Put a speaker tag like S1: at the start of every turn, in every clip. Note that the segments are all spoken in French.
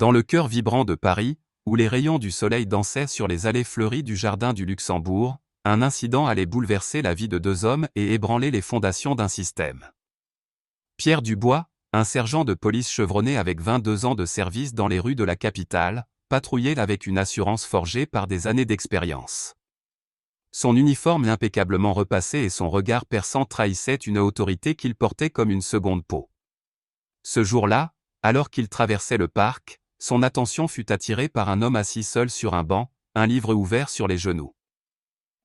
S1: Dans le cœur vibrant de Paris, où les rayons du soleil dansaient sur les allées fleuries du jardin du Luxembourg, un incident allait bouleverser la vie de deux hommes et ébranler les fondations d'un système. Pierre Dubois, un sergent de police chevronné avec 22 ans de service dans les rues de la capitale, patrouillait avec une assurance forgée par des années d'expérience. Son uniforme impeccablement repassé et son regard perçant trahissaient une autorité qu'il portait comme une seconde peau. Ce jour-là, alors qu'il traversait le parc, son attention fut attirée par un homme assis seul sur un banc, un livre ouvert sur les genoux.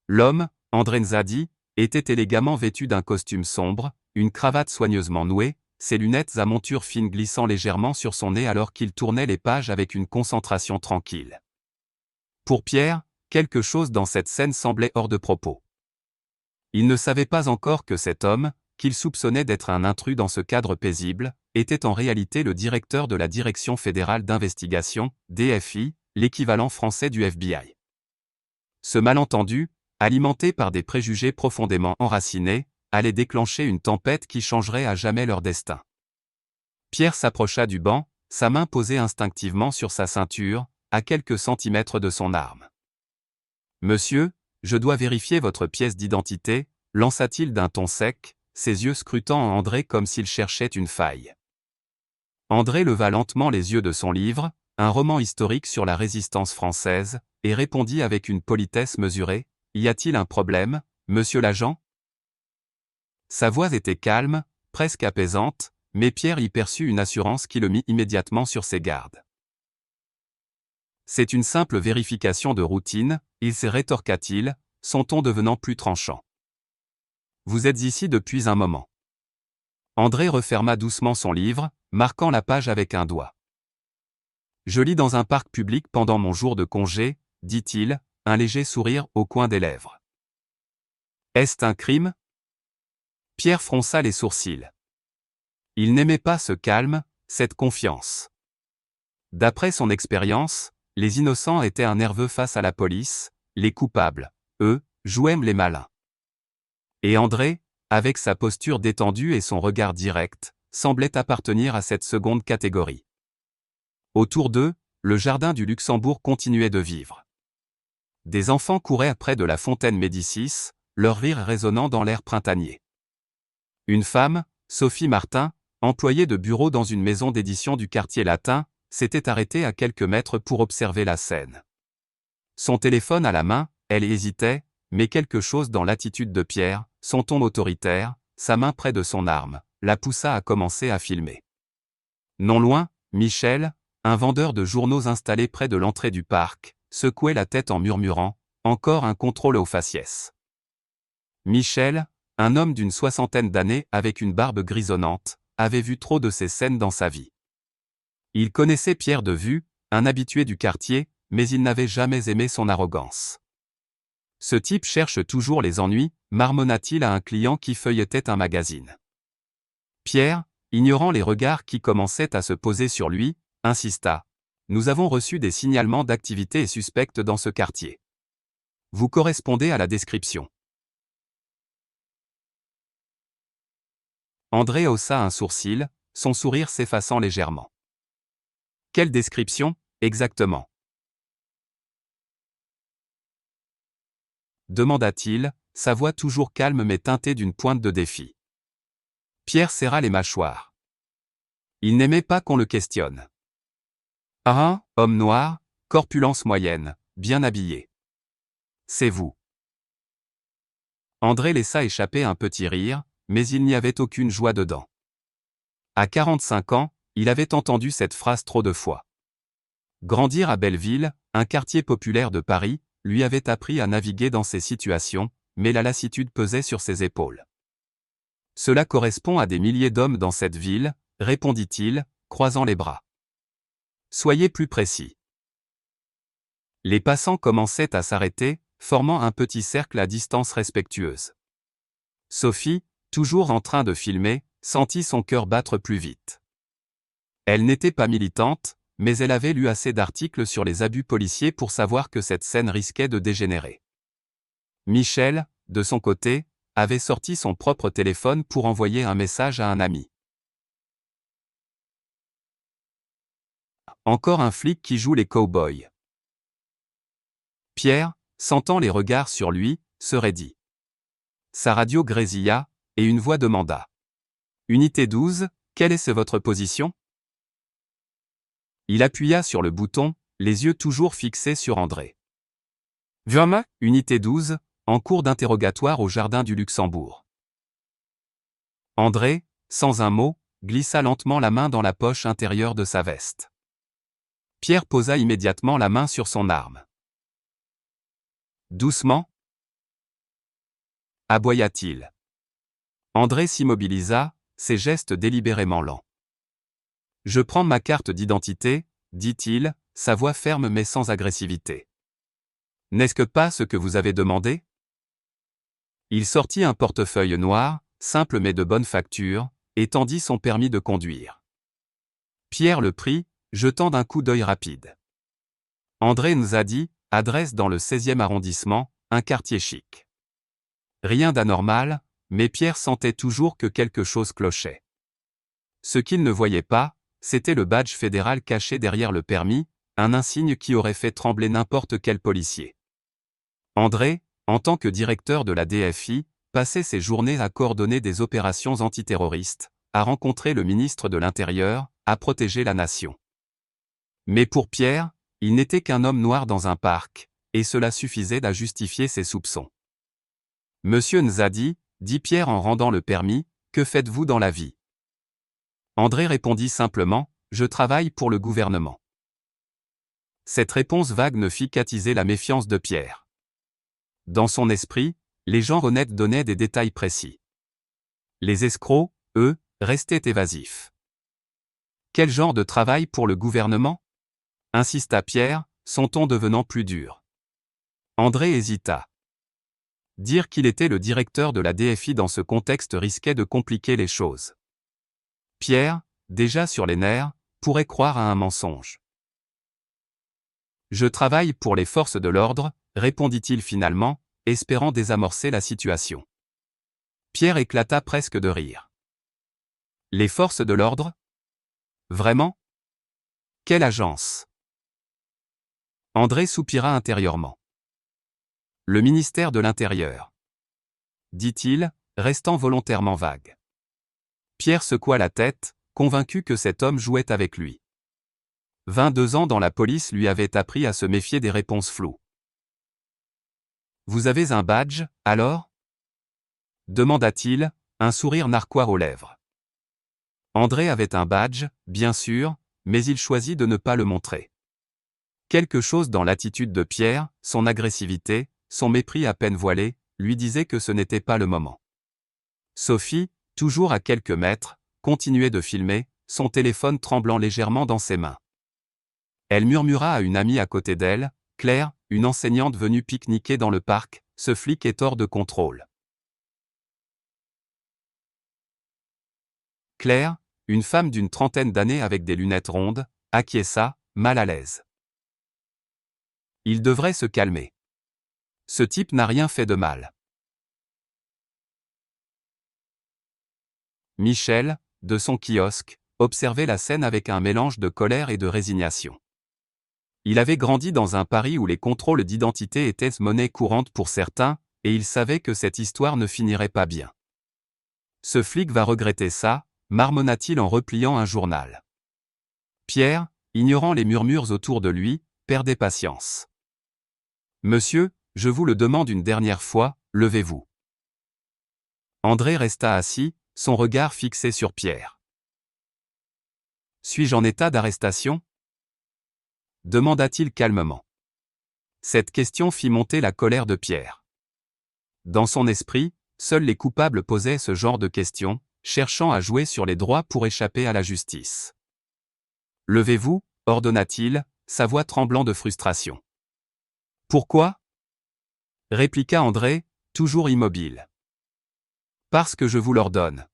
S1: L'homme, André Nzadi, était élégamment vêtu d'un costume sombre, une cravate soigneusement nouée, ses lunettes à monture fine glissant légèrement sur son nez alors qu'il tournait les pages avec une concentration tranquille. Pour Pierre, quelque chose dans cette scène semblait hors de propos. Il ne savait pas encore que cet homme, qu'il soupçonnait d'être un intrus dans ce cadre paisible, était en réalité le directeur de la Direction fédérale d'investigation, DFI, l'équivalent français du FBI. Ce malentendu, alimenté par des préjugés profondément enracinés, allait déclencher une tempête qui changerait à jamais leur destin. Pierre s'approcha du banc, sa main posée instinctivement sur sa ceinture, à quelques centimètres de son arme. « Monsieur, je dois vérifier votre pièce d'identité », lança-t-il d'un ton sec, ses yeux scrutant André comme s'il cherchait une faille. André leva lentement les yeux de son livre, un roman historique sur la résistance française, et répondit avec une politesse mesurée, « Y a-t-il un problème, monsieur l'agent ?» Sa voix était calme, presque apaisante, mais Pierre y perçut une assurance qui le mit immédiatement sur ses gardes. « C'est une simple vérification de routine, il se rétorqua-t-il, son ton devenant plus tranchant. « Vous êtes ici depuis un moment. » André referma doucement son livre, marquant la page avec un doigt. « Je lis dans un parc public pendant mon jour de congé, » dit-il, un léger sourire au coin des lèvres. « Est-ce un crime ?» Pierre fronça les sourcils. Il n'aimait pas ce calme, cette confiance. D'après son expérience, les innocents étaient un nerveux face à la police, les coupables, eux, jouaient les malins. Et André, avec sa posture détendue et son regard direct, semblait appartenir à cette seconde catégorie. Autour d'eux, le jardin du Luxembourg continuait de vivre. Des enfants couraient près de la fontaine Médicis, leur rire résonnant dans l'air printanier. Une femme, Sophie Martin, employée de bureau dans une maison d'édition du quartier latin, s'était arrêtée à quelques mètres pour observer la scène. Son téléphone à la main, elle hésitait, mais quelque chose dans l'attitude de Pierre, son ton autoritaire, sa main près de son arme, la poussa à commencer à filmer. Non loin, Michel, un vendeur de journaux installé près de l'entrée du parc, secouait la tête en murmurant « Encore un contrôle au faciès ». Michel, un homme d'une soixantaine d'années avec une barbe grisonnante, avait vu trop de ces scènes dans sa vie. Il connaissait Pierre de vue, un habitué du quartier, mais il n'avait jamais aimé son arrogance. Ce type cherche toujours les ennuis, marmonna-t-il à un client qui feuilletait un magazine. Pierre, ignorant les regards qui commençaient à se poser sur lui, insista. « Nous avons reçu des signalements d'activités suspectes dans ce quartier. Vous correspondez à la description. » André haussa un sourcil, son sourire s'effaçant légèrement. « Quelle description, exactement ?» demanda-t-il, sa voix toujours calme mais teintée d'une pointe de défi. Pierre serra les mâchoires. Il n'aimait pas qu'on le questionne. Ah, homme noir, corpulence moyenne, bien habillé. C'est vous. André laissa échapper un petit rire, mais il n'y avait aucune joie dedans. À 45 ans, il avait entendu cette phrase trop de fois. Grandir à Belleville, un quartier populaire de Paris, lui avait appris à naviguer dans ces situations, mais la lassitude pesait sur ses épaules. Cela correspond à des milliers d'hommes dans cette ville, répondit-il, croisant les bras. Soyez plus précis. Les passants commençaient à s'arrêter, formant un petit cercle à distance respectueuse. Sophie, toujours en train de filmer, sentit son cœur battre plus vite. Elle n'était pas militante, mais elle avait lu assez d'articles sur les abus policiers pour savoir que cette scène risquait de dégénérer. Michel, de son côté, avait sorti son propre téléphone pour envoyer un message à un ami. Encore un flic qui joue les cow-boys. Pierre, sentant les regards sur lui, se raidit. Sa radio grésilla, et une voix demanda. Unité 12, quelle est votre position? Il appuya sur le bouton, les yeux toujours fixés sur André. Vama, unité 12, en cours d'interrogatoire au jardin du Luxembourg. André, sans un mot, glissa lentement la main dans la poche intérieure de sa veste. Pierre posa immédiatement la main sur son arme. Doucement, aboya-t-il. André s'immobilisa, ses gestes délibérément lents. Je prends ma carte d'identité, dit-il, sa voix ferme mais sans agressivité. N'est-ce que pas ce que vous avez demandé? Il sortit un portefeuille noir, simple mais de bonne facture, et tendit son permis de conduire. Pierre le prit, jetant d'un coup d'œil rapide. André Nzadi, adresse dans le 16e arrondissement, un quartier chic. Rien d'anormal, mais Pierre sentait toujours que quelque chose clochait. Ce qu'il ne voyait pas, c'était le badge fédéral caché derrière le permis, un insigne qui aurait fait trembler n'importe quel policier. André, en tant que directeur de la DFI, passait ses journées à coordonner des opérations antiterroristes, à rencontrer le ministre de l'Intérieur, à protéger la nation. Mais pour Pierre, il n'était qu'un homme noir dans un parc, et cela suffisait à justifier ses soupçons. Monsieur Nzadi, dit Pierre en rendant le permis, que faites-vous dans la vie? André répondit simplement, je travaille pour le gouvernement. Cette réponse vague ne fit qu'attiser la méfiance de Pierre. Dans son esprit, les gens honnêtes donnaient des détails précis. Les escrocs, eux, restaient évasifs. Quel genre de travail pour le gouvernement? Insista Pierre, son ton devenant plus dur. André hésita. Dire qu'il était le directeur de la DFI dans ce contexte risquait de compliquer les choses. Pierre, déjà sur les nerfs, pourrait croire à un mensonge. Je travaille pour les forces de l'ordre, répondit-il finalement, espérant désamorcer la situation. Pierre éclata presque de rire. Les forces de l'ordre? Vraiment? Quelle agence? André soupira intérieurement. Le ministère de l'Intérieur. Dit-il, restant volontairement vague. Pierre secoua la tête, convaincu que cet homme jouait avec lui. 22 ans dans la police lui avaient appris à se méfier des réponses floues. Vous avez un badge, alors? Demanda-t-il, un sourire narquois aux lèvres. André avait un badge, bien sûr, mais il choisit de ne pas le montrer. Quelque chose dans l'attitude de Pierre, son agressivité, son mépris à peine voilé, lui disait que ce n'était pas le moment. Sophie, toujours à quelques mètres, continuait de filmer, son téléphone tremblant légèrement dans ses mains. Elle murmura à une amie à côté d'elle, Claire, une enseignante venue pique-niquer dans le parc, ce flic est hors de contrôle. Claire, une femme d'une trentaine d'années avec des lunettes rondes, acquiesça, mal à l'aise. Il devrait se calmer. Ce type n'a rien fait de mal. Michel, de son kiosque, observait la scène avec un mélange de colère et de résignation. Il avait grandi dans un Paris où les contrôles d'identité étaient monnaie courante pour certains, et il savait que cette histoire ne finirait pas bien. Ce flic va regretter ça, marmonna-t-il en repliant un journal. Pierre, ignorant les murmures autour de lui, perdait patience. Monsieur, je vous le demande une dernière fois, levez-vous. André resta assis, son regard fixé sur Pierre. Suis-je en état d'arrestation? Demanda-t-il calmement. Cette question fit monter la colère de Pierre. Dans son esprit, seuls les coupables posaient ce genre de questions, cherchant à jouer sur les droits pour échapper à la justice. Levez-vous, ordonna-t-il, sa voix tremblant de frustration. Pourquoi? Répliqua André, toujours immobile. Parce que je vous l'ordonne.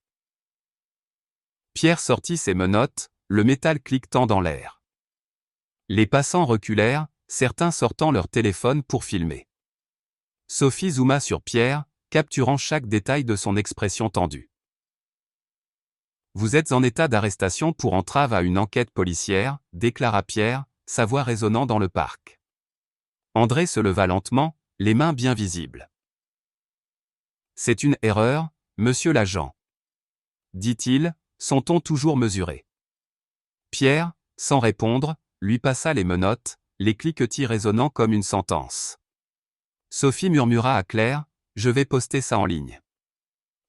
S1: Pierre sortit ses menottes, le métal cliquetant dans l'air. Les passants reculèrent, certains sortant leur téléphone pour filmer. Sophie zooma sur Pierre, capturant chaque détail de son expression tendue. Vous êtes en état d'arrestation pour entrave à une enquête policière, déclara Pierre, sa voix résonnant dans le parc. André se leva lentement, les mains bien visibles. C'est une erreur, monsieur l'agent, dit-il, son ton toujours mesuré. Pierre, sans répondre, lui passa les menottes, les cliquetis résonnant comme une sentence. Sophie murmura à Claire, « Je vais poster ça en ligne.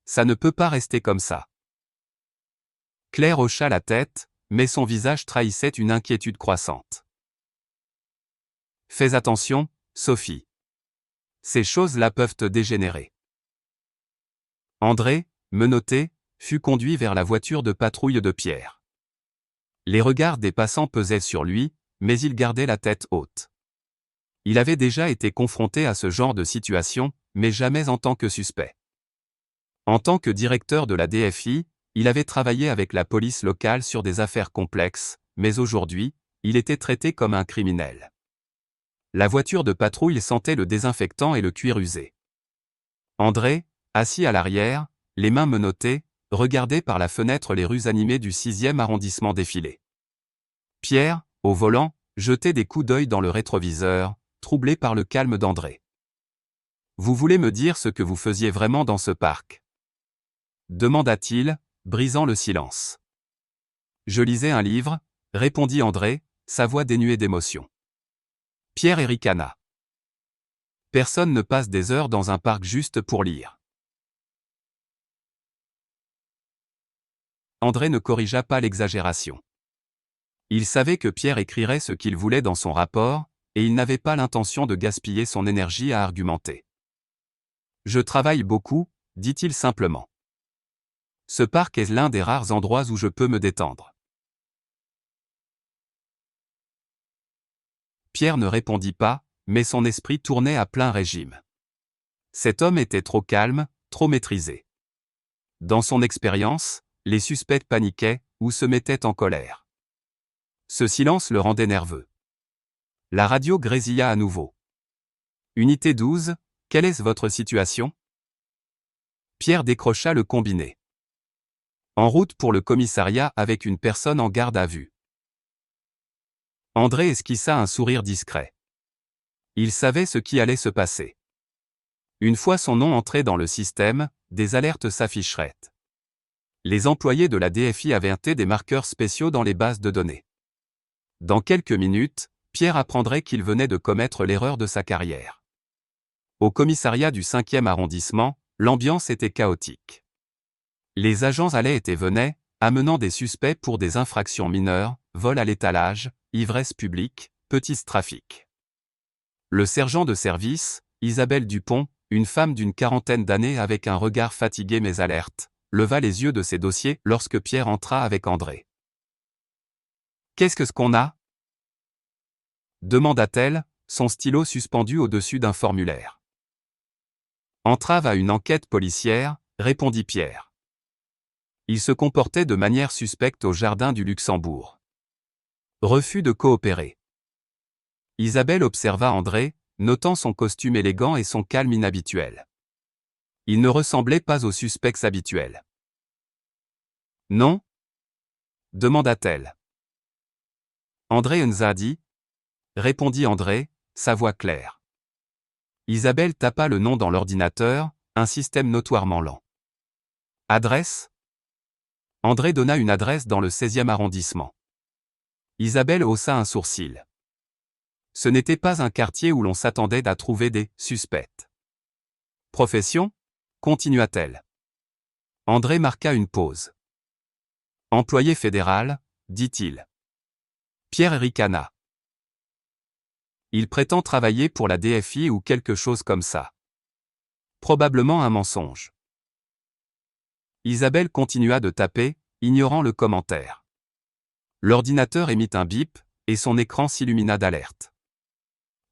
S1: Ça ne peut pas rester comme ça. » Claire hocha la tête, mais son visage trahissait une inquiétude croissante. « Fais attention, Sophie. Ces choses-là peuvent te dégénérer. » André, menotté, fut conduit vers la voiture de patrouille de Pierre. Les regards des passants pesaient sur lui, mais il gardait la tête haute. Il avait déjà été confronté à ce genre de situation, mais jamais en tant que suspect. En tant que directeur de la DFI, il avait travaillé avec la police locale sur des affaires complexes, mais aujourd'hui, il était traité comme un criminel. La voiture de patrouille sentait le désinfectant et le cuir usé. André, assis à l'arrière, les mains menottées, regardait par la fenêtre les rues animées du 6e arrondissement défiler. Pierre, au volant, jetait des coups d'œil dans le rétroviseur, troublé par le calme d'André. « Vous voulez me dire ce que vous faisiez vraiment dans ce parc ?» demanda-t-il, brisant le silence. « Je lisais un livre, » répondit André, sa voix dénuée d'émotion. Pierre ricana. Personne ne passe des heures dans un parc juste pour lire. André ne corrigea pas l'exagération. Il savait que Pierre écrirait ce qu'il voulait dans son rapport, et il n'avait pas l'intention de gaspiller son énergie à argumenter. « Je travaille beaucoup, » dit-il simplement. « Ce parc est l'un des rares endroits où je peux me détendre. » Pierre ne répondit pas, mais son esprit tournait à plein régime. Cet homme était trop calme, trop maîtrisé. Dans son expérience, les suspects paniquaient ou se mettaient en colère. Ce silence le rendait nerveux. La radio grésilla à nouveau. « Unité 12, quelle est votre situation ?» Pierre décrocha le combiné. « En route pour le commissariat avec une personne en garde à vue. » André esquissa un sourire discret. Il savait ce qui allait se passer. Une fois son nom entré dans le système, des alertes s'afficheraient. Les employés de la DFI avaient intégré des marqueurs spéciaux dans les bases de données. Dans quelques minutes, Pierre apprendrait qu'il venait de commettre l'erreur de sa carrière. Au commissariat du 5e arrondissement, l'ambiance était chaotique. Les agents allaient et venaient, amenant des suspects pour des infractions mineures, vol à l'étalage, ivresse publique, petit trafic. Le sergent de service, Isabelle Dupont, une femme d'une quarantaine d'années avec un regard fatigué mais alerte, leva les yeux de ses dossiers lorsque Pierre entra avec André. « Qu'est-ce qu'on a ?» demanda-t-elle, son stylo suspendu au-dessus d'un formulaire. « Entrave à une enquête policière », répondit Pierre. Il se comportait de manière suspecte au jardin du Luxembourg. Refus de coopérer. Isabelle observa André, notant son costume élégant et son calme inhabituel. Il ne ressemblait pas aux suspects habituels. « Non ?» demanda-t-elle. « André Nzadi ?» répondit André, sa voix claire. Isabelle tapa le nom dans l'ordinateur, un système notoirement lent. « Adresse ?» André donna une adresse dans le 16e arrondissement. Isabelle haussa un sourcil. Ce n'était pas un quartier où l'on s'attendait à trouver des « suspects ». « Profession ?» continua-t-elle. André marqua une pause. « Employé fédéral », dit-il. Pierre ricana. Il prétend travailler pour la DFI ou quelque chose comme ça. Probablement un mensonge. Isabelle continua de taper, ignorant le commentaire. L'ordinateur émit un bip, et son écran s'illumina d'alerte.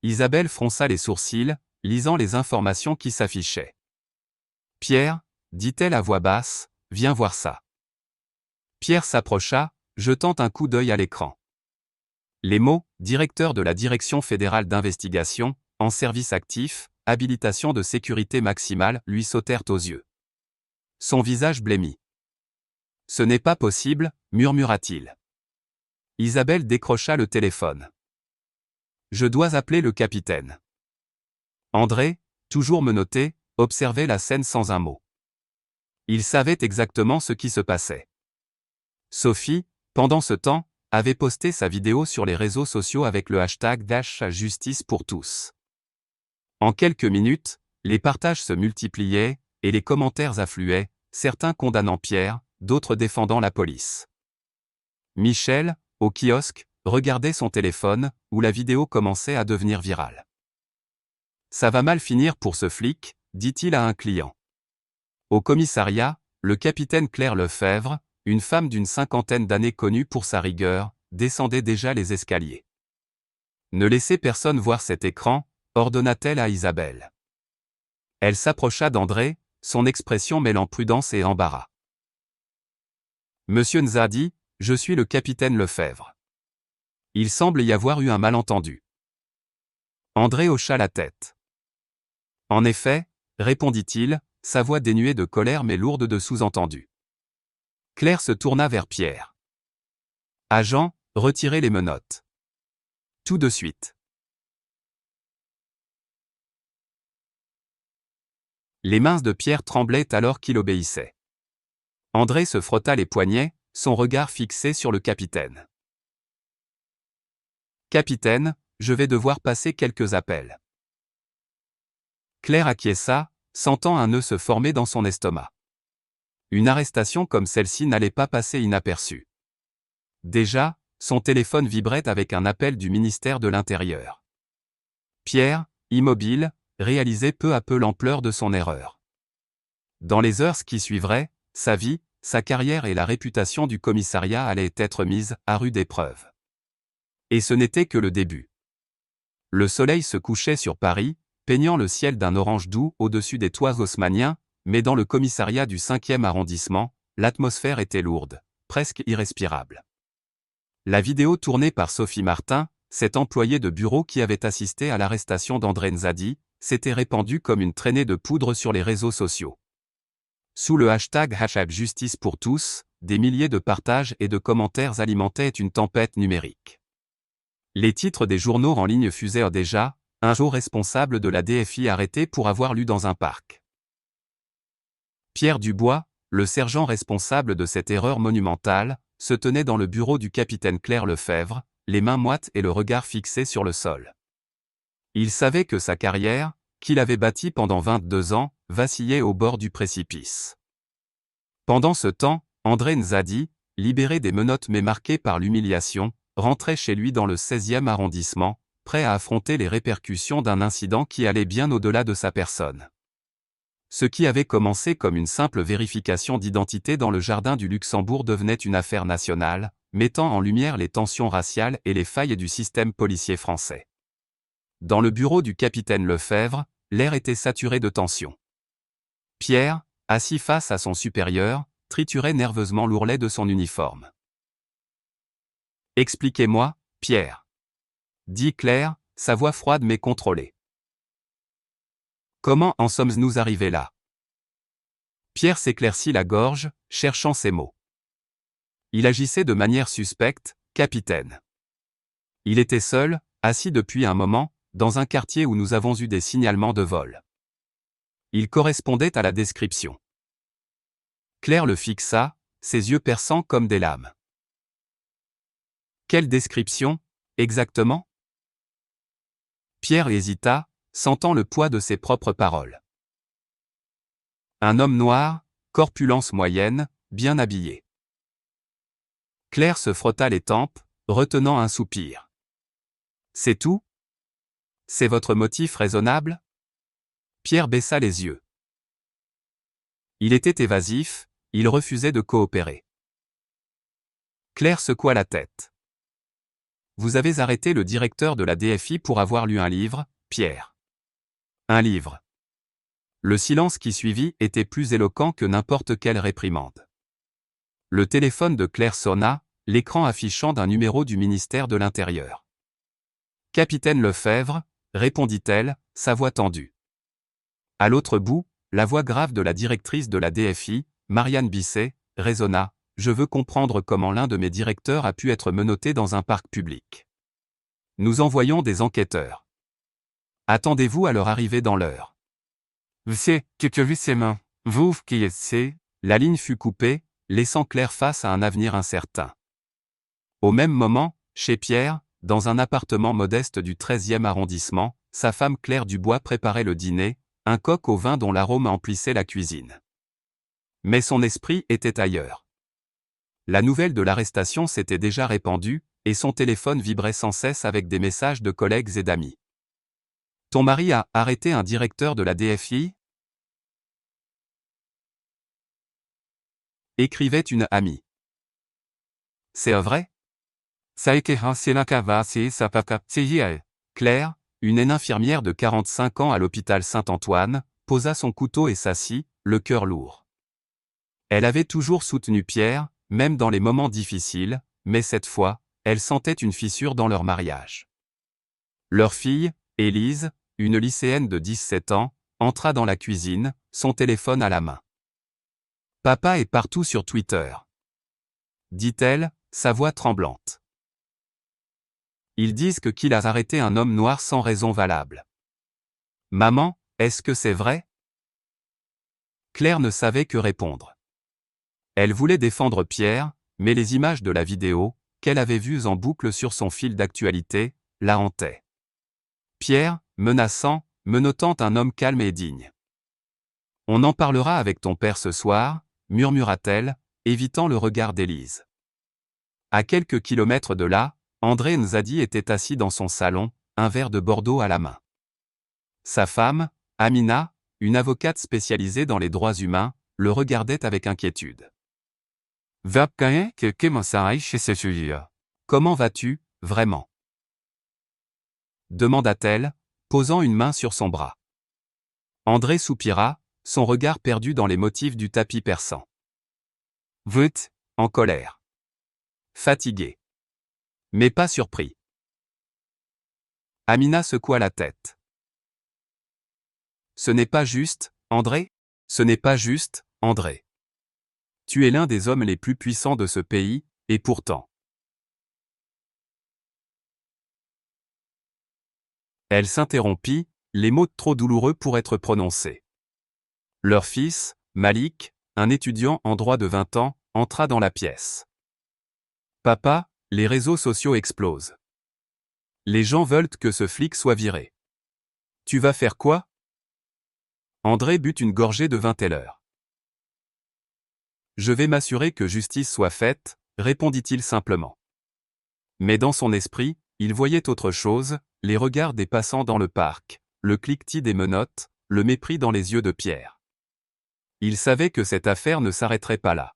S1: Isabelle fronça les sourcils, lisant les informations qui s'affichaient. « Pierre, » dit-elle à voix basse, « viens voir ça. » Pierre s'approcha, jetant un coup d'œil à l'écran. Les mots « directeur de la Direction fédérale d'investigation, en service actif, habilitation de sécurité maximale » lui sautèrent aux yeux. Son visage blêmit. Ce n'est pas possible, murmura-t-il. Isabelle décrocha le téléphone. Je dois appeler le capitaine. André, toujours menotté, observait la scène sans un mot. Il savait exactement ce qui se passait. Sophie, pendant ce temps, avait posté sa vidéo sur les réseaux sociaux avec le hashtag #Justice pour tous. En quelques minutes, les partages se multipliaient, et les commentaires affluaient, certains condamnant Pierre, d'autres défendant la police. Michel, au kiosque, regardait son téléphone, où la vidéo commençait à devenir virale. Ça va mal finir pour ce flic, dit-il à un client. Au commissariat, le capitaine Claire Lefebvre, une femme d'une cinquantaine d'années connue pour sa rigueur, descendait déjà les escaliers. Ne laissez personne voir cet écran, ordonna-t-elle à Isabelle. Elle s'approcha d'André, son expression mêlant prudence et embarras. Monsieur Nzadi, je suis le capitaine Lefebvre. Il semble y avoir eu un malentendu. André hocha la tête. En effet, répondit-il, sa voix dénuée de colère mais lourde de sous-entendus. Claire se tourna vers Pierre. Agent, retirez les menottes. Tout de suite. Les mains de Pierre tremblaient alors qu'il obéissait. André se frotta les poignets, son regard fixé sur le capitaine. Capitaine, je vais devoir passer quelques appels. Claire acquiesça, sentant un nœud se former dans son estomac. Une arrestation comme celle-ci n'allait pas passer inaperçue. Déjà, son téléphone vibrait avec un appel du ministère de l'Intérieur. Pierre, immobile, réalisait peu à peu l'ampleur de son erreur. Dans les heures qui suivraient, sa vie, sa carrière et la réputation du commissariat allaient être mises à rude épreuve. Et ce n'était que le début. Le soleil se couchait sur Paris, peignant le ciel d'un orange doux au-dessus des toits haussmanniens, mais dans le commissariat du 5e arrondissement, l'atmosphère était lourde, presque irrespirable. La vidéo tournée par Sophie Martin, cette employée de bureau qui avait assisté à l'arrestation d'André Nzadi, s'était répandue comme une traînée de poudre sur les réseaux sociaux. Sous le hashtag #Justice pour tous, des milliers de partages et de commentaires alimentaient une tempête numérique. Les titres des journaux en ligne fusèrent déjà, un haut responsable de la DFI arrêté pour avoir lu dans un parc. Pierre Dubois, le sergent responsable de cette erreur monumentale, se tenait dans le bureau du capitaine Claire Lefebvre, les mains moites et le regard fixé sur le sol. Il savait que sa carrière, qu'il avait bâtie pendant 22 ans, vacillait au bord du précipice. Pendant ce temps, André Nzadi, libéré des menottes mais marqué par l'humiliation, rentrait chez lui dans le 16e arrondissement, prêt à affronter les répercussions d'un incident qui allait bien au-delà de sa personne. Ce qui avait commencé comme une simple vérification d'identité dans le jardin du Luxembourg devenait une affaire nationale, mettant en lumière les tensions raciales et les failles du système policier français. Dans le bureau du capitaine Lefebvre, l'air était saturé de tension. Pierre, assis face à son supérieur, triturait nerveusement l'ourlet de son uniforme. « Expliquez-moi, Pierre. » dit Claire, sa voix froide mais contrôlée. Comment en sommes-nous arrivés là? Pierre s'éclaircit la gorge, cherchant ses mots. Il agissait de manière suspecte, capitaine. Il était seul, assis depuis un moment, dans un quartier où nous avons eu des signalements de vol. Il correspondait à la description. Claire le fixa, ses yeux perçants comme des lames. Quelle description, exactement? Pierre hésita, sentant le poids de ses propres paroles. Un homme noir, corpulence moyenne, bien habillé. Claire se frotta les tempes, retenant un soupir. C'est tout? C'est votre motif raisonnable? Pierre baissa les yeux. Il était évasif, il refusait de coopérer. Claire secoua la tête. Vous avez arrêté le directeur de la DFI pour avoir lu un livre, Pierre. Un livre. Le silence qui suivit était plus éloquent que n'importe quelle réprimande. Le téléphone de Claire sonna, l'écran affichant d'un numéro du ministère de l'Intérieur. Capitaine Lefebvre, répondit-elle, sa voix tendue. À l'autre bout, la voix grave de la directrice de la DFI, Marianne Bisset, résonna. je veux comprendre comment l'un de mes directeurs a pu être menotté dans un parc public. Nous envoyons des enquêteurs. Attendez-vous à leur arrivée dans l'heure. C'est que vu ses mains. Vous qui êtes. La ligne fut coupée, laissant Claire face à un avenir incertain. Au même moment, chez Pierre, dans un appartement modeste du 13e arrondissement, sa femme Claire Dubois préparait le dîner, un coq au vin dont l'arôme emplissait la cuisine. Mais son esprit était ailleurs. La nouvelle de l'arrestation s'était déjà répandue, et son téléphone vibrait sans cesse avec des messages de collègues et d'amis. « Ton mari a arrêté un directeur de la DFI ?» écrivait une amie. « C'est vrai ?» Claire, une infirmière de 45 ans à l'hôpital Saint-Antoine, posa son couteau et s'assit, le cœur lourd. Elle avait toujours soutenu Pierre, même dans les moments difficiles, mais cette fois, elle sentait une fissure dans leur mariage. Leur fille, Élise, une lycéenne de 17 ans, entra dans la cuisine, son téléphone à la main. « Papa est partout sur Twitter. » dit-elle, sa voix tremblante. Ils disent qu'il a arrêté un homme noir sans raison valable. Maman, est-ce que c'est vrai? Claire ne savait que répondre. Elle voulait défendre Pierre, mais les images de la vidéo, qu'elle avait vues en boucle sur son fil d'actualité, la hantaient. Pierre, menaçant, menottant un homme calme et digne. « On en parlera avec ton père ce soir », murmura-t-elle, évitant le regard d'Élise. À quelques kilomètres de là, André Nzadi était assis dans son salon, un verre de Bordeaux à la main. Sa femme, Amina, une avocate spécialisée dans les droits humains, le regardait avec inquiétude. « Comment vas-tu, vraiment ?» demanda-t-elle, posant une main sur son bras. André soupira, son regard perdu dans les motifs du tapis persan. Vut, en colère. Fatigué. Mais pas surpris. Amina secoua la tête. Ce n'est pas juste, André? Ce n'est pas juste, André. Tu es l'un des hommes les plus puissants de ce pays, et pourtant. Elle s'interrompit, les mots trop douloureux pour être prononcés. Leur fils, Malik, un étudiant en droit de 20 ans, entra dans la pièce. Papa, les réseaux sociaux explosent. Les gens veulent que ce flic soit viré. Tu vas faire quoi? André but une gorgée de vin Teller. Je vais m'assurer que justice soit faite, répondit-il simplement. Mais dans son esprit, il voyait autre chose, les regards des passants dans le parc, le cliquetis des menottes, le mépris dans les yeux de Pierre. Il savait que cette affaire ne s'arrêterait pas là.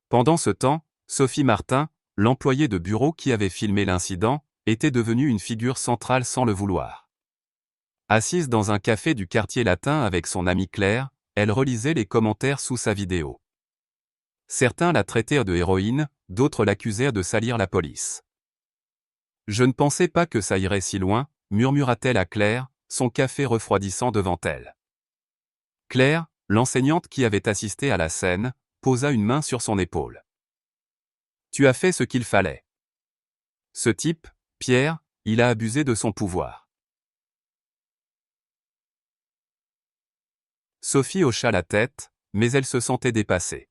S1: Pendant ce temps, Sophie Martin, l'employée de bureau qui avait filmé l'incident, était devenue une figure centrale sans le vouloir. Assise dans un café du quartier latin avec son amie Claire, elle relisait les commentaires sous sa vidéo. Certains la traitèrent de héroïne, d'autres l'accusèrent de salir la police. « Je ne pensais pas que ça irait si loin », murmura-t-elle à Claire, son café refroidissant devant elle. Claire, l'enseignante qui avait assisté à la scène, posa une main sur son épaule. « Tu as fait ce qu'il fallait. Ce type, Pierre, il a abusé de son pouvoir. » Sophie hocha la tête, mais elle se sentait dépassée.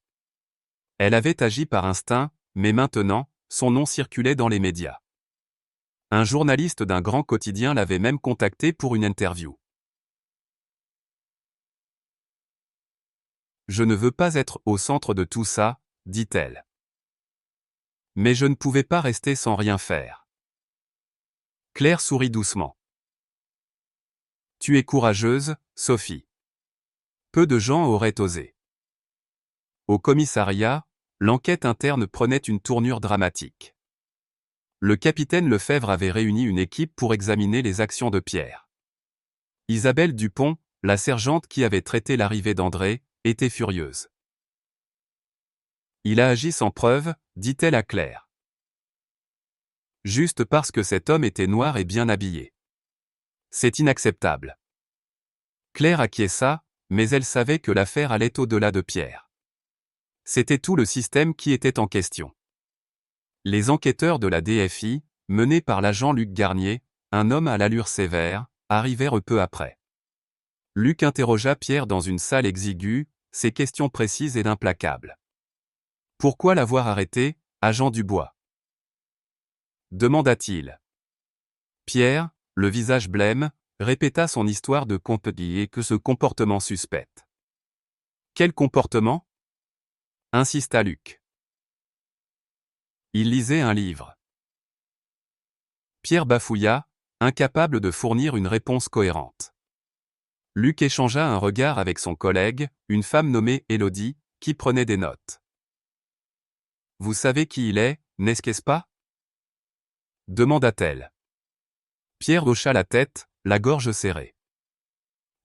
S1: Elle avait agi par instinct, mais maintenant, son nom circulait dans les médias. Un journaliste d'un grand quotidien l'avait même contacté pour une interview. « Je ne veux pas être au centre de tout ça, » dit-elle. Mais je ne pouvais pas rester sans rien faire. Claire sourit doucement. « Tu es courageuse, Sophie. Peu de gens auraient osé. » Au commissariat, l'enquête interne prenait une tournure dramatique. Le capitaine Lefebvre avait réuni une équipe pour examiner les actions de Pierre. Isabelle Dupont, la sergente qui avait traité l'arrivée d'André, était furieuse. « Il a agi sans preuve, » dit-elle à Claire. Juste parce que cet homme était noir et bien habillé. C'est inacceptable. Claire acquiesça, mais elle savait que l'affaire allait au-delà de Pierre. C'était tout le système qui était en question. Les enquêteurs de la DFI, menés par l'agent Luc Garnier, un homme à l'allure sévère, arrivèrent peu après. Luc interrogea Pierre dans une salle exiguë, ses questions précises et implacables. « Pourquoi l'avoir arrêté, agent Dubois ?» demanda-t-il. Pierre, le visage blême, répéta son histoire de compagnie et que ce comportement suspect. « Quel comportement ?» insista Luc. Il lisait un livre. Pierre bafouilla, incapable de fournir une réponse cohérente. Luc échangea un regard avec son collègue, une femme nommée Élodie, qui prenait des notes. « Vous savez qui il est, n'est-ce pas ?» demanda-t-elle. Pierre hocha la tête, la gorge serrée.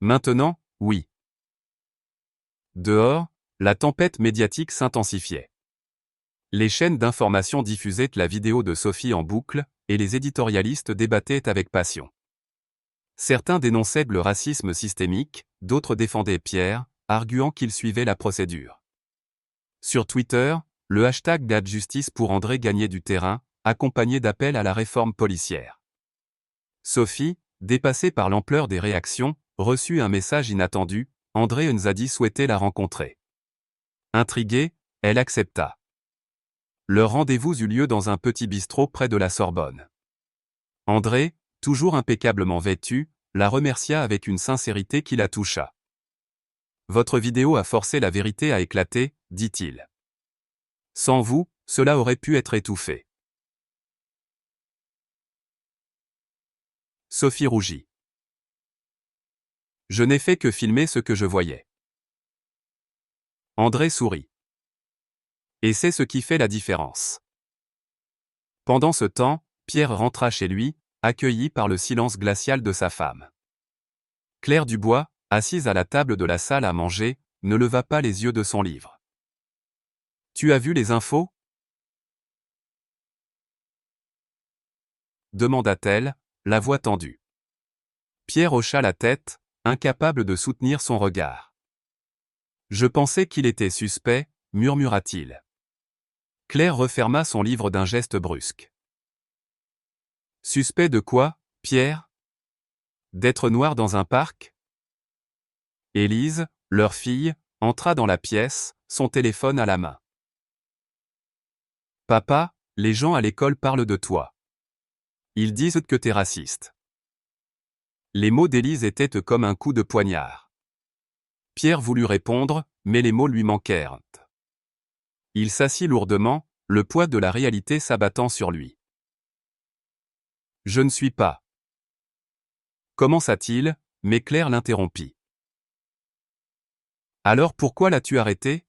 S1: Maintenant, oui. Dehors, la tempête médiatique s'intensifiait. Les chaînes d'information diffusaient la vidéo de Sophie en boucle, et les éditorialistes débattaient avec passion. Certains dénonçaient le racisme systémique, d'autres défendaient Pierre, arguant qu'il suivait la procédure. Sur Twitter, le hashtag #Justice pour André gagnait du terrain, accompagné d'appels à la réforme policière. Sophie, dépassée par l'ampleur des réactions, reçut un message inattendu, André Nzadi souhaitait la rencontrer. Intriguée, elle accepta. Leur rendez-vous eut lieu dans un petit bistrot près de la Sorbonne. André, toujours impeccablement vêtu, la remercia avec une sincérité qui la toucha. « Votre vidéo a forcé la vérité à éclater, dit-il. Sans vous, cela aurait pu être étouffé. » Sophie rougit. « Je n'ai fait que filmer ce que je voyais. » André sourit. Et c'est ce qui fait la différence. Pendant ce temps, Pierre rentra chez lui, accueilli par le silence glacial de sa femme. Claire Dubois, assise à la table de la salle à manger, ne leva pas les yeux de son livre. « Tu as vu les infos ?» demanda-t-elle, la voix tendue. Pierre hocha la tête, incapable de soutenir son regard. « Je pensais qu'il était suspect, murmura-t-il. Claire referma son livre d'un geste brusque. « Suspect de quoi, Pierre ? D'être noir dans un parc ?» Élise, leur fille, entra dans la pièce, son téléphone à la main. « Papa, les gens à l'école parlent de toi. Ils disent que t'es raciste. » Les mots d'Élise étaient comme un coup de poignard. Pierre voulut répondre, mais les mots lui manquèrent. Il s'assit lourdement, le poids de la réalité s'abattant sur lui. « Je ne suis pas. » commença-t-il, mais Claire l'interrompit. « Alors pourquoi l'as-tu arrêté ?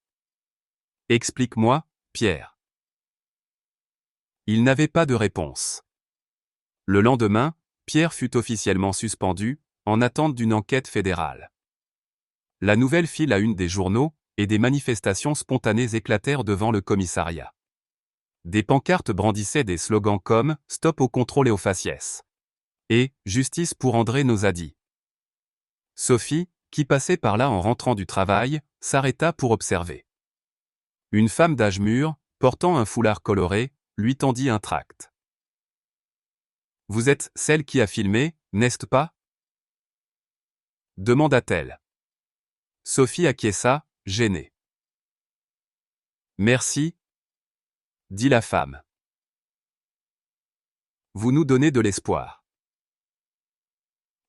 S1: Explique-moi, Pierre. » Il n'avait pas de réponse. Le lendemain, Pierre fut officiellement suspendu, en attente d'une enquête fédérale. La nouvelle fit la une des journaux, et des manifestations spontanées éclatèrent devant le commissariat. Des pancartes brandissaient des slogans comme « Stop au contrôle et aux faciès » et « Justice pour André Nzadi ». Sophie, qui passait par là en rentrant du travail, s'arrêta pour observer. Une femme d'âge mûr, portant un foulard coloré, lui tendit un tract. « Vous êtes celle qui a filmé, n'est-ce pas ? » demanda-t-elle. Sophie acquiesça, gênée. « Merci, » dit la femme. « Vous nous donnez de l'espoir. »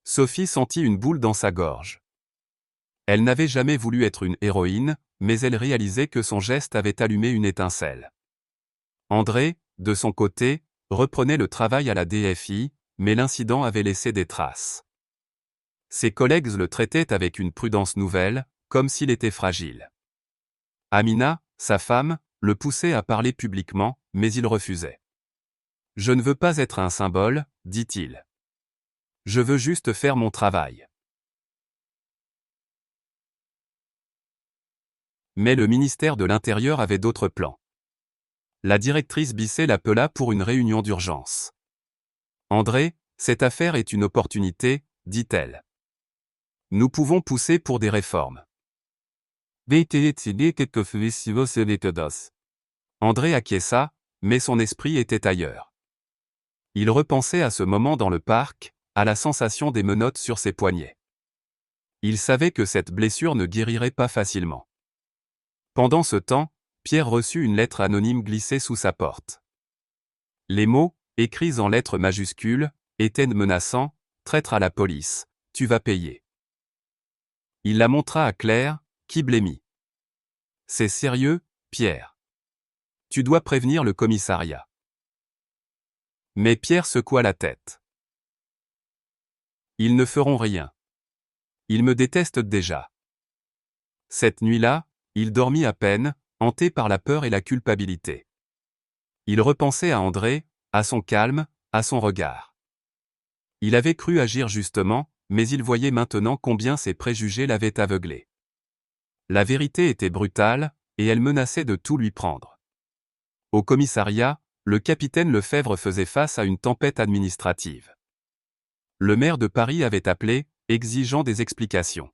S1: Sophie sentit une boule dans sa gorge. Elle n'avait jamais voulu être une héroïne, mais elle réalisait que son geste avait allumé une étincelle. André, de son côté, reprenait le travail à la DFI, mais l'incident avait laissé des traces. Ses collègues le traitaient avec une prudence nouvelle, comme s'il était fragile. Amina, sa femme, le poussait à parler publiquement, mais il refusait. « Je ne veux pas être un symbole, » dit-il. « Je veux juste faire mon travail. » Mais le ministère de l'Intérieur avait d'autres plans. La directrice Bisset l'appela pour une réunion d'urgence. « André, cette affaire est une opportunité, dit-elle. Nous pouvons pousser pour des réformes. André acquiesça, mais son esprit était ailleurs. Il repensait à ce moment dans le parc, à la sensation des menottes sur ses poignets. Il savait que cette blessure ne guérirait pas facilement. Pendant ce temps, Pierre reçut une lettre anonyme glissée sous sa porte. Les mots, écrits en lettres majuscules, étaient menaçants: « Traître à la police, tu vas payer ». Il la montra à Claire, qui blêmit. « C'est sérieux, Pierre. Tu dois prévenir le commissariat. » Mais Pierre secoua la tête. « Ils ne feront rien. Ils me détestent déjà. » Cette nuit-là, il dormit à peine, hanté par la peur et la culpabilité. Il repensait à André, à son calme, à son regard. Il avait cru agir justement, mais il voyait maintenant combien ses préjugés l'avaient aveuglé. La vérité était brutale, et elle menaçait de tout lui prendre. Au commissariat, le capitaine Lefebvre faisait face à une tempête administrative. Le maire de Paris avait appelé, exigeant des explications.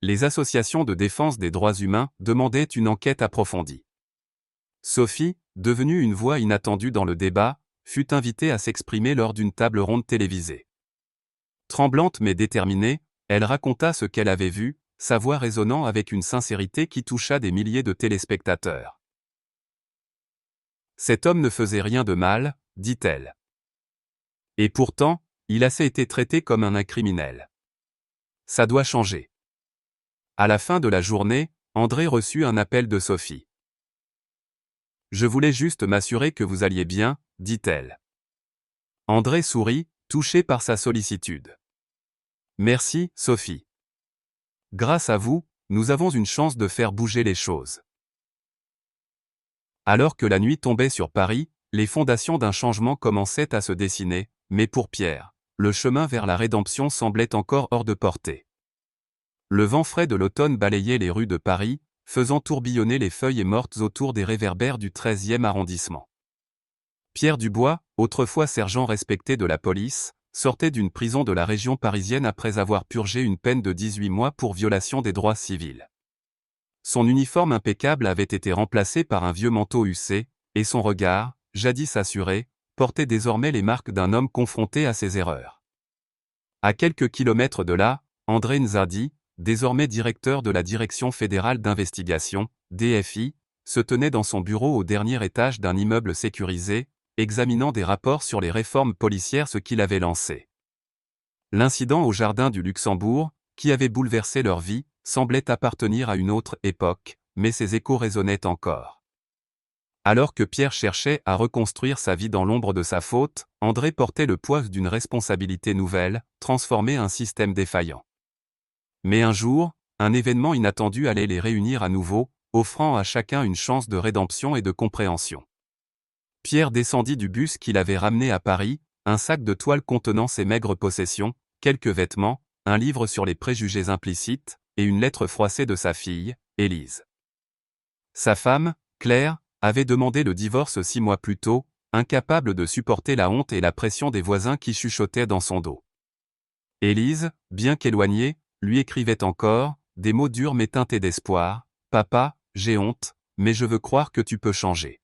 S1: Les associations de défense des droits humains demandaient une enquête approfondie. Sophie, devenue une voix inattendue dans le débat, fut invitée à s'exprimer lors d'une table ronde télévisée. Tremblante mais déterminée, elle raconta ce qu'elle avait vu, sa voix résonnant avec une sincérité qui toucha des milliers de téléspectateurs. « Cet homme ne faisait rien de mal, dit-elle. Et pourtant, il a été traité comme un criminel. Ça doit changer. » À la fin de la journée, André reçut un appel de Sophie. « Je voulais juste m'assurer que vous alliez bien, dit-elle. » André sourit, touché par sa sollicitude. « Merci, Sophie. Grâce à vous, nous avons une chance de faire bouger les choses. » Alors que la nuit tombait sur Paris, les fondations d'un changement commençaient à se dessiner, mais pour Pierre, le chemin vers la rédemption semblait encore hors de portée. Le vent frais de l'automne balayait les rues de Paris, faisant tourbillonner les feuilles mortes autour des réverbères du 13e arrondissement. Pierre Dubois, autrefois sergent respecté de la police, sortait d'une prison de la région parisienne après avoir purgé une peine de 18 mois pour violation des droits civils. Son uniforme impeccable avait été remplacé par un vieux manteau usé, et son regard, jadis assuré, portait désormais les marques d'un homme confronté à ses erreurs. À quelques kilomètres de là, André Nzadi, désormais directeur de la Direction fédérale d'investigation, DFI, se tenait dans son bureau au dernier étage d'un immeuble sécurisé, examinant des rapports sur les réformes policières qu'il avait lancées. L'incident au jardin du Luxembourg, qui avait bouleversé leur vie, semblait appartenir à une autre époque, mais ses échos résonnaient encore. Alors que Pierre cherchait à reconstruire sa vie dans l'ombre de sa faute, André portait le poids d'une responsabilité nouvelle, transformer un système défaillant. Mais un jour, un événement inattendu allait les réunir à nouveau, offrant à chacun une chance de rédemption et de compréhension. Pierre descendit du bus qu'il avait ramené à Paris, un sac de toile contenant ses maigres possessions, quelques vêtements, un livre sur les préjugés implicites, et une lettre froissée de sa fille, Élise. Sa femme, Claire, avait demandé le divorce 6 mois plus tôt, incapable de supporter la honte et la pression des voisins qui chuchotaient dans son dos. Élise, bien qu'éloignée, lui écrivait encore, des mots durs mais teintés d'espoir: « Papa, j'ai honte, mais je veux croire que tu peux changer. »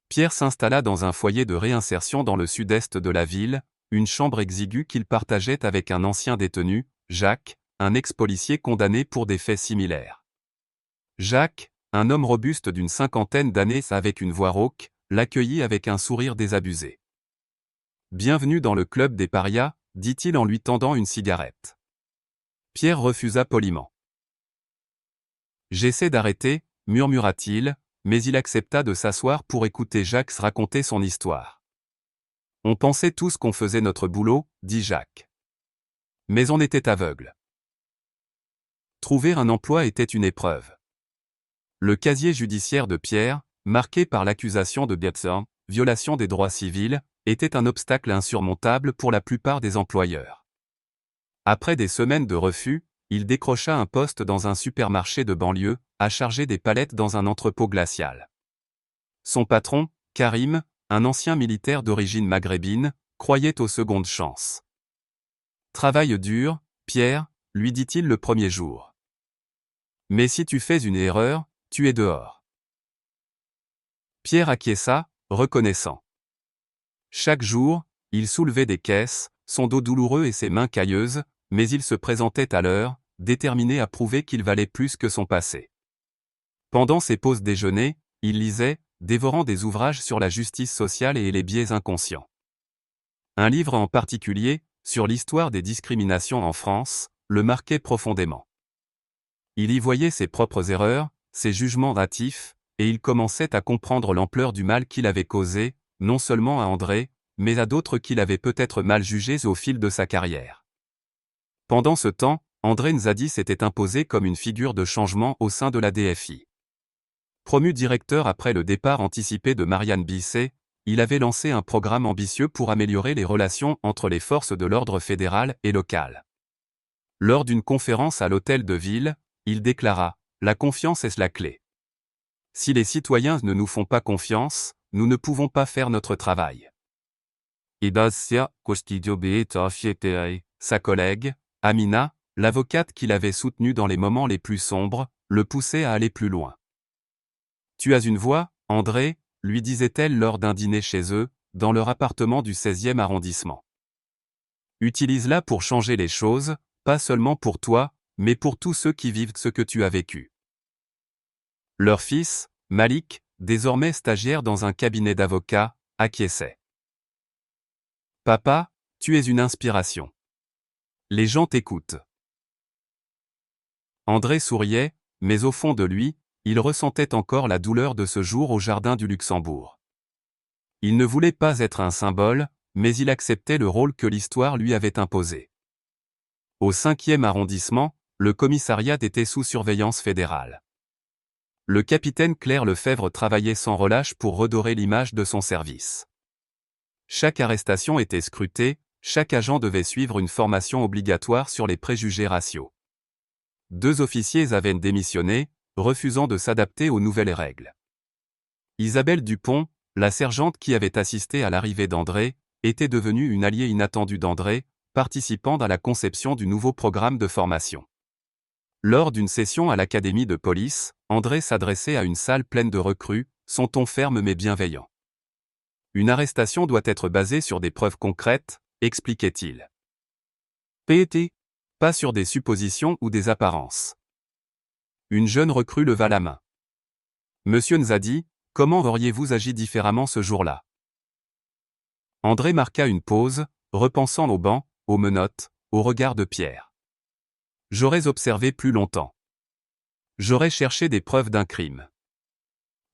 S1: Pierre s'installa dans un foyer de réinsertion dans le sud-est de la ville, une chambre exiguë qu'il partageait avec un ancien détenu, Jacques, un ex-policier condamné pour des faits similaires. Jacques, un homme robuste d'une 50aine d'années avec une voix rauque, l'accueillit avec un sourire désabusé. « Bienvenue dans le club des parias, » dit-il en lui tendant une cigarette. Pierre refusa poliment. « J'essaie d'arrêter, » murmura-t-il, mais il accepta de s'asseoir pour écouter Jacques raconter son histoire. « On pensait tous qu'on faisait notre boulot, » dit Jacques. « Mais on était aveugle. Trouver un emploi était une épreuve. » Le casier judiciaire de Pierre, marqué par l'accusation de violation des droits civils, était un obstacle insurmontable pour la plupart des employeurs. Après des semaines de refus, il décrocha un poste dans un supermarché de banlieue, à charger des palettes dans un entrepôt glacial. Son patron, Karim, un ancien militaire d'origine maghrébine, croyait aux secondes chances. « Travaille dur, Pierre, lui dit-il le premier jour. Mais si tu fais une erreur, tu es dehors. Pierre acquiesça, reconnaissant. Chaque jour, il soulevait des caisses, son dos douloureux et ses mains cailleuses, mais il se présentait à l'heure, déterminé à prouver qu'il valait plus que son passé. Pendant ses pauses déjeuner, il lisait, dévorant des ouvrages sur la justice sociale et les biais inconscients. Un livre en particulier, sur l'histoire des discriminations en France, le marquait profondément. Il y voyait ses propres erreurs, ses jugements hâtifs, et il commençait à comprendre l'ampleur du mal qu'il avait causé, non seulement à André, mais à d'autres qu'il avait peut-être mal jugés au fil de sa carrière. Pendant ce temps, André Nzadi s'était imposé comme une figure de changement au sein de la DFI. Promu directeur après le départ anticipé de Marianne Bisset, il avait lancé un programme ambitieux pour améliorer les relations entre les forces de l'ordre fédéral et local. Lors d'une conférence à l'hôtel de ville, il déclara « La confiance est la clé. Si les citoyens ne nous font pas confiance, nous ne pouvons pas faire notre travail. » Sa collègue, Amina, l'avocate qui l'avait soutenu dans les moments les plus sombres, le poussait à aller plus loin. « Tu as une voix, André », lui disait-elle lors d'un dîner chez eux, dans leur appartement du 16e arrondissement. « Utilise-la pour changer les choses, pas seulement pour toi, mais pour tous ceux qui vivent ce que tu as vécu. » Leur fils, Malik, désormais stagiaire dans un cabinet d'avocats, acquiesçait. « Papa, tu es une inspiration. Les gens t'écoutent. » André souriait, mais au fond de lui, il ressentait encore la douleur de ce jour au jardin du Luxembourg. Il ne voulait pas être un symbole, mais il acceptait le rôle que l'histoire lui avait imposé. Au 5e arrondissement, le commissariat était sous surveillance fédérale. Le capitaine Claire Lefebvre travaillait sans relâche pour redorer l'image de son service. Chaque arrestation était scrutée, chaque agent devait suivre une formation obligatoire sur les préjugés raciaux. 2 officiers avaient démissionné, refusant de s'adapter aux nouvelles règles. Isabelle Dupont, la sergente qui avait assisté à l'arrivée d'André, était devenue une alliée inattendue d'André, participant à la conception du nouveau programme de formation. Lors d'une session à l'académie de police, André s'adressait à une salle pleine de recrues, son ton ferme mais bienveillant. « Une arrestation doit être basée sur des preuves concrètes, expliquait-il. P.T. Pas sur des suppositions ou des apparences. » Une jeune recrue leva la main. « Monsieur Nzadi, comment auriez-vous agi différemment ce jour-là » André marqua une pause, repensant au banc, aux menottes, au regard de Pierre. « J'aurais observé plus longtemps. J'aurais cherché des preuves d'un crime.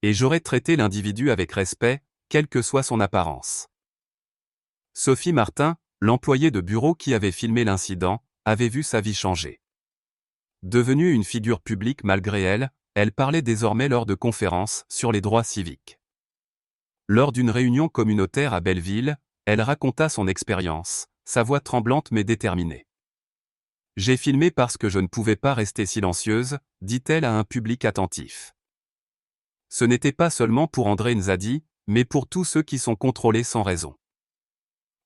S1: Et j'aurais traité l'individu avec respect, quelle que soit son apparence. » Sophie Martin, l'employée de bureau qui avait filmé l'incident, avait vu sa vie changer. Devenue une figure publique malgré elle, elle parlait désormais lors de conférences sur les droits civiques. Lors d'une réunion communautaire à Belleville, elle raconta son expérience, sa voix tremblante mais déterminée. « J'ai filmé parce que je ne pouvais pas rester silencieuse, » dit-elle à un public attentif. Ce n'était pas seulement pour André Nzadi, mais pour tous ceux qui sont contrôlés sans raison.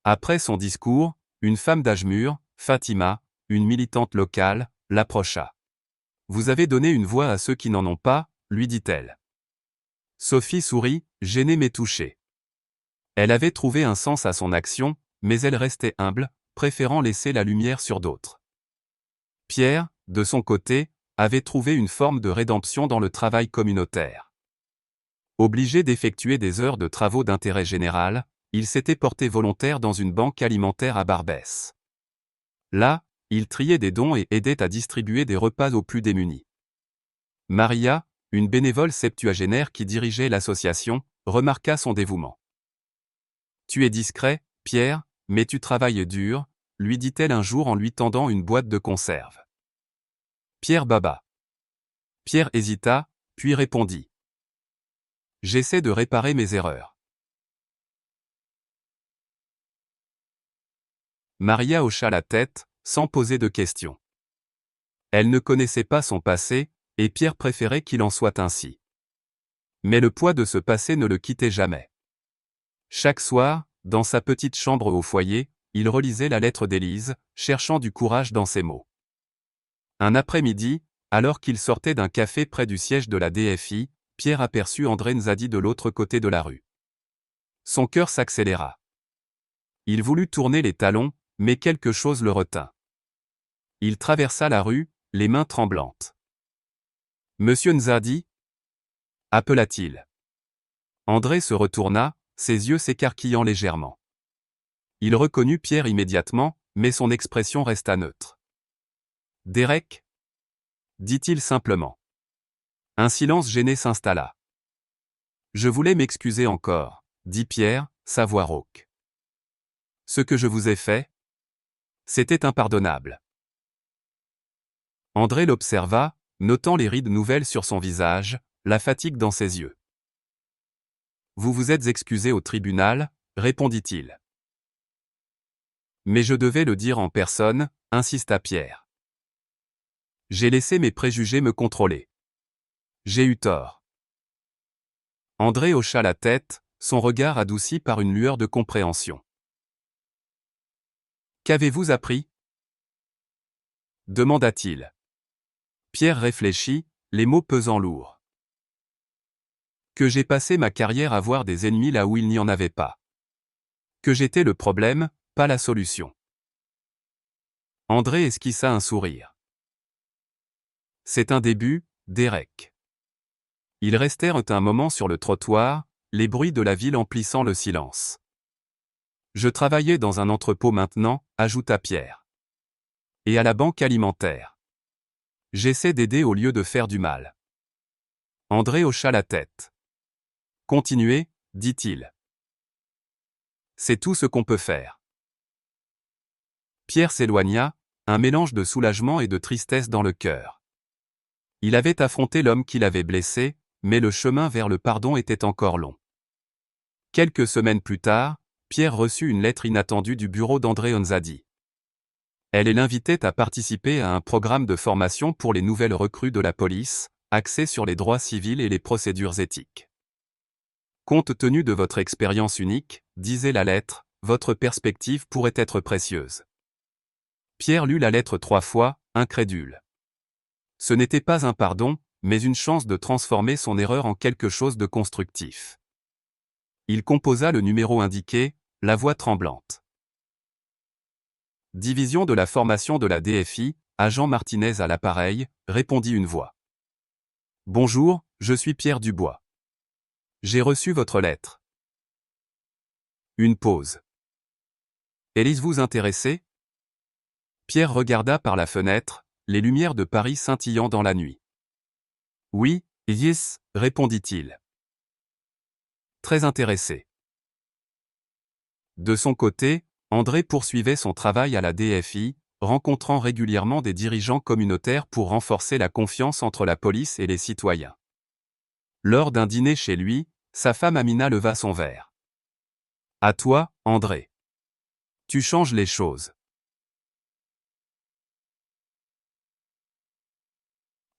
S1: Après son discours, une femme d'âge mûr, Fatima, une militante locale, l'approcha. « Vous avez donné une voix à ceux qui n'en ont pas », lui dit-elle. Sophie sourit, gênée mais touchée. Elle avait trouvé un sens à son action, mais elle restait humble, préférant laisser la lumière sur d'autres. Pierre, de son côté, avait trouvé une forme de rédemption dans le travail communautaire. Obligé d'effectuer des heures de travaux d'intérêt général, il s'était porté volontaire dans une banque alimentaire à Barbès. Là, il triait des dons et aidait à distribuer des repas aux plus démunis. Maria, une bénévole septuagénaire qui dirigeait l'association, remarqua son dévouement. « Tu es discret, Pierre, mais tu travailles dur », lui dit-elle un jour en lui tendant une boîte de conserve. Pierre baba. Pierre hésita, puis répondit. « J'essaie de réparer mes erreurs. » Maria hocha la tête, sans poser de questions. Elle ne connaissait pas son passé, et Pierre préférait qu'il en soit ainsi. Mais le poids de ce passé ne le quittait jamais. Chaque soir, dans sa petite chambre au foyer, il relisait la lettre d'Élise, cherchant du courage dans ses mots. Un après-midi, alors qu'il sortait d'un café près du siège de la DFI, Pierre aperçut André Nzadi de l'autre côté de la rue. Son cœur s'accéléra. Il voulut tourner les talons, mais quelque chose le retint. Il traversa la rue, les mains tremblantes. « Monsieur Nzadi » appela-t-il. André se retourna, ses yeux s'écarquillant légèrement. Il reconnut Pierre immédiatement, mais son expression resta neutre. « Derek » dit-il simplement. Un silence gêné s'installa. « Je voulais m'excuser encore » dit Pierre, sa voix rauque. « Ce que je vous ai fait, c'était impardonnable. » André l'observa, notant les rides nouvelles sur son visage, la fatigue dans ses yeux. « Vous vous êtes excusé au tribunal » répondit-il. « Mais je devais le dire en personne » insista Pierre. « J'ai laissé mes préjugés me contrôler. J'ai eu tort. » André hocha la tête, son regard adouci par une lueur de compréhension. « Qu'avez-vous appris » demanda-t-il. Pierre réfléchit, les mots pesant lourd. « Que j'ai passé ma carrière à voir des ennemis là où il n'y en avait pas. Que j'étais le problème, pas la solution. » André esquissa un sourire. « C'est un début, Derek. » Ils restèrent un moment sur le trottoir, les bruits de la ville emplissant le silence. « Je travaillais dans un entrepôt maintenant, ajouta Pierre. Et à la banque alimentaire. J'essaie d'aider au lieu de faire du mal. » André hocha la tête. « Continuez, dit-il. C'est tout ce qu'on peut faire. » Pierre s'éloigna, un mélange de soulagement et de tristesse dans le cœur. Il avait affronté l'homme qui l'avait blessé, mais le chemin vers le pardon était encore long. Quelques semaines plus tard, Pierre reçut une lettre inattendue du bureau d'André Nzadi. Elle l'invitait à participer à un programme de formation pour les nouvelles recrues de la police, axé sur les droits civils et les procédures éthiques. Compte tenu de votre expérience unique, disait la lettre, votre perspective pourrait être précieuse. Pierre lut la lettre 3 fois, incrédule. Ce n'était pas un pardon, mais une chance de transformer son erreur en quelque chose de constructif. Il composa le numéro indiqué, la voix tremblante. Division de la formation de la DFI, agent Martinez à l'appareil, répondit une voix. Bonjour, je suis Pierre Dubois. J'ai reçu votre lettre. Une pause. Élise vous intéressait ? Pierre regarda par la fenêtre, les lumières de Paris scintillant dans la nuit. Oui, yes, répondit-il. Très intéressé. De son côté, André poursuivait son travail à la DFI, rencontrant régulièrement des dirigeants communautaires pour renforcer la confiance entre la police et les citoyens. Lors d'un dîner chez lui, sa femme Amina leva son verre. « À toi, André. Tu changes les choses. »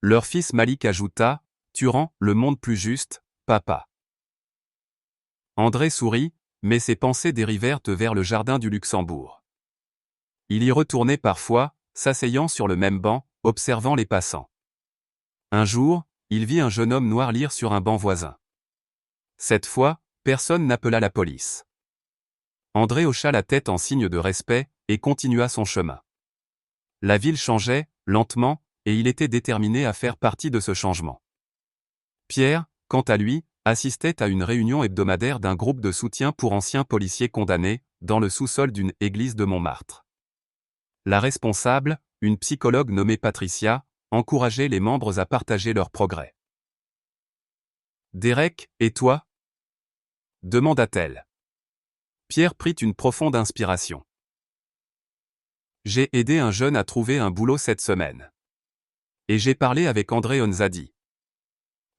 S1: Leur fils Malik ajouta, « Tu rends le monde plus juste, papa. » André sourit, mais ses pensées dérivèrent vers le jardin du Luxembourg. Il y retournait parfois, s'asseyant sur le même banc, observant les passants. Un jour, il vit un jeune homme noir lire sur un banc voisin. Cette fois, personne n'appela la police. André hocha la tête en signe de respect, et continua son chemin. La ville changeait, lentement, et il était déterminé à faire partie de ce changement. Pierre, quant à lui, assistait à une réunion hebdomadaire d'un groupe de soutien pour anciens policiers condamnés, dans le sous-sol d'une église de Montmartre. La responsable, une psychologue nommée Patricia, encourageait les membres à partager leurs progrès. « Derek, et toi ?» demanda-t-elle. Pierre prit une profonde inspiration. « J'ai aidé un jeune à trouver un boulot cette semaine. Et j'ai parlé avec André Nzadi.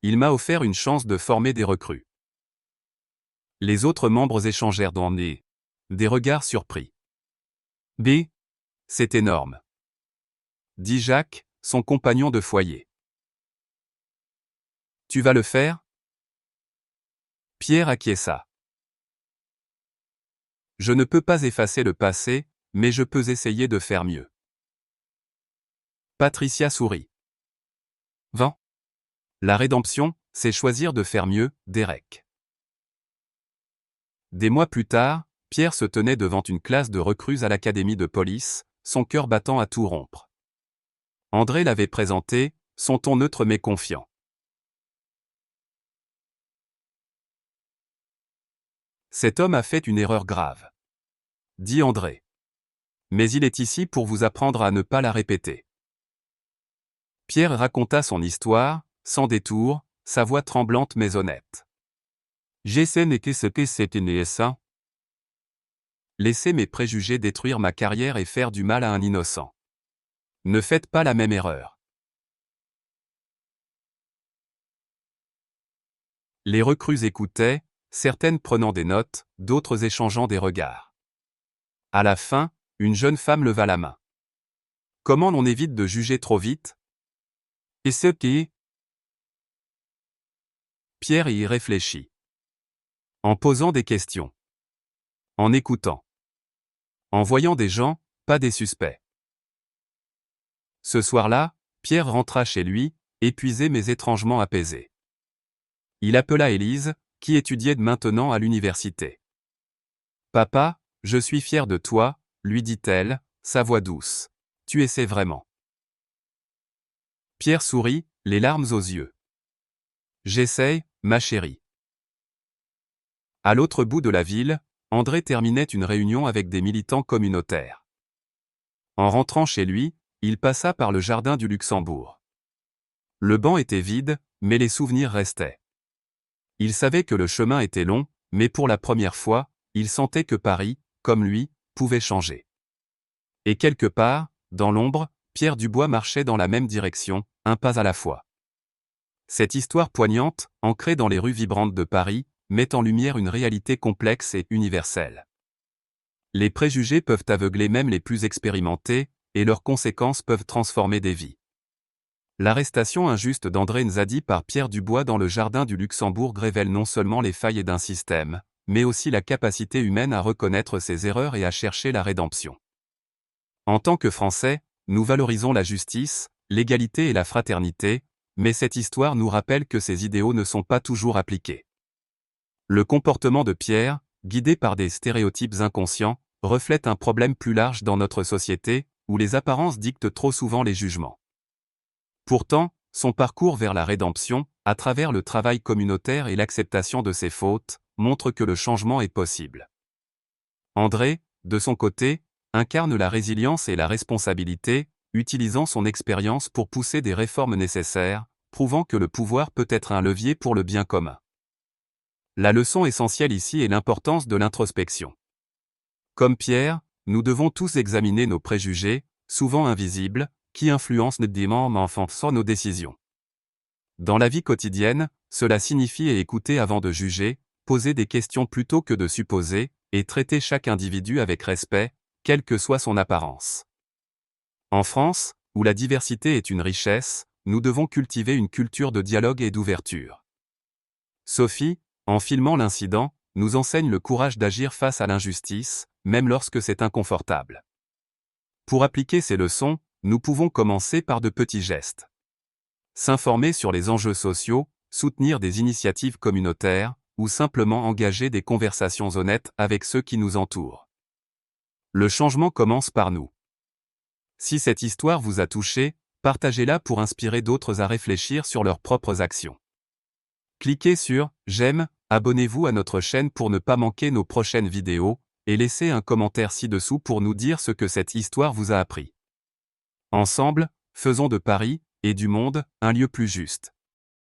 S1: Il m'a offert une chance de former des recrues. » Les autres membres échangèrent des regards surpris. « B. C'est énorme. » dit Jacques, son compagnon de foyer. « Tu vas le faire ?» Pierre acquiesça. Je ne peux pas effacer le passé, mais je peux essayer de faire mieux. Patricia sourit. 20. La rédemption, c'est choisir de faire mieux, Derek. Des mois plus tard, Pierre se tenait devant une classe de recrues à l'académie de police, son cœur battant à tout rompre. André l'avait présenté, son ton neutre mais confiant. Cet homme a fait une erreur grave, dit André. Mais il est ici pour vous apprendre à ne pas la répéter. Pierre raconta son histoire, sans détour, sa voix tremblante mais honnête. J'essaie n'est que ce que c'était ça. Laissez mes préjugés détruire ma carrière et faire du mal à un innocent. Ne faites pas la même erreur. Les recrues écoutaient, certaines prenant des notes, d'autres échangeant des regards. À la fin, une jeune femme leva la main. Comment l'on évite de juger trop vite? Et ce qui? Pierre y réfléchit. En posant des questions. En écoutant. En voyant des gens, pas des suspects. Ce soir-là, Pierre rentra chez lui, épuisé mais étrangement apaisé. Il appela Élise, qui étudiait maintenant à l'université. « Papa, je suis fière de toi, » lui dit-elle, sa voix douce. « Tu essaies vraiment. » Pierre sourit, les larmes aux yeux. « J'essaye, ma chérie. » À l'autre bout de la ville, André terminait une réunion avec des militants communautaires. En rentrant chez lui, il passa par le jardin du Luxembourg. Le banc était vide, mais les souvenirs restaient. Il savait que le chemin était long, mais pour la première fois, il sentait que Paris, comme lui, pouvait changer. Et quelque part, dans l'ombre, Pierre Dubois marchait dans la même direction, un pas à la fois. Cette histoire poignante, ancrée dans les rues vibrantes de Paris, met en lumière une réalité complexe et universelle. Les préjugés peuvent aveugler même les plus expérimentés, et leurs conséquences peuvent transformer des vies. L'arrestation injuste d'André Nzadi par Pierre Dubois dans le jardin du Luxembourg révèle non seulement les failles d'un système, mais aussi la capacité humaine à reconnaître ses erreurs et à chercher la rédemption. En tant que Français, nous valorisons la justice, l'égalité et la fraternité, mais cette histoire nous rappelle que ces idéaux ne sont pas toujours appliqués. Le comportement de Pierre, guidé par des stéréotypes inconscients, reflète un problème plus large dans notre société, où les apparences dictent trop souvent les jugements. Pourtant, son parcours vers la rédemption, à travers le travail communautaire et l'acceptation de ses fautes, montre que le changement est possible. André, de son côté, incarne la résilience et la responsabilité, utilisant son expérience pour pousser des réformes nécessaires, prouvant que le pouvoir peut être un levier pour le bien commun. La leçon essentielle ici est l'importance de l'introspection. Comme Pierre, nous devons tous examiner nos préjugés, souvent invisibles, qui influencent nos décisions. Dans la vie quotidienne, cela signifie écouter avant de juger, poser des questions plutôt que de supposer, et traiter chaque individu avec respect, quelle que soit son apparence. En France, où la diversité est une richesse, nous devons cultiver une culture de dialogue et d'ouverture. Sophie, en filmant l'incident, nous enseigne le courage d'agir face à l'injustice, même lorsque c'est inconfortable. Pour appliquer ces leçons, nous pouvons commencer par de petits gestes. S'informer sur les enjeux sociaux, soutenir des initiatives communautaires, ou simplement engager des conversations honnêtes avec ceux qui nous entourent. Le changement commence par nous. Si cette histoire vous a touché, partagez-la pour inspirer d'autres à réfléchir sur leurs propres actions. Cliquez sur « J'aime », abonnez-vous à notre chaîne pour ne pas manquer nos prochaines vidéos, et laissez un commentaire ci-dessous pour nous dire ce que cette histoire vous a appris. Ensemble, faisons de Paris, et du monde, un lieu plus juste.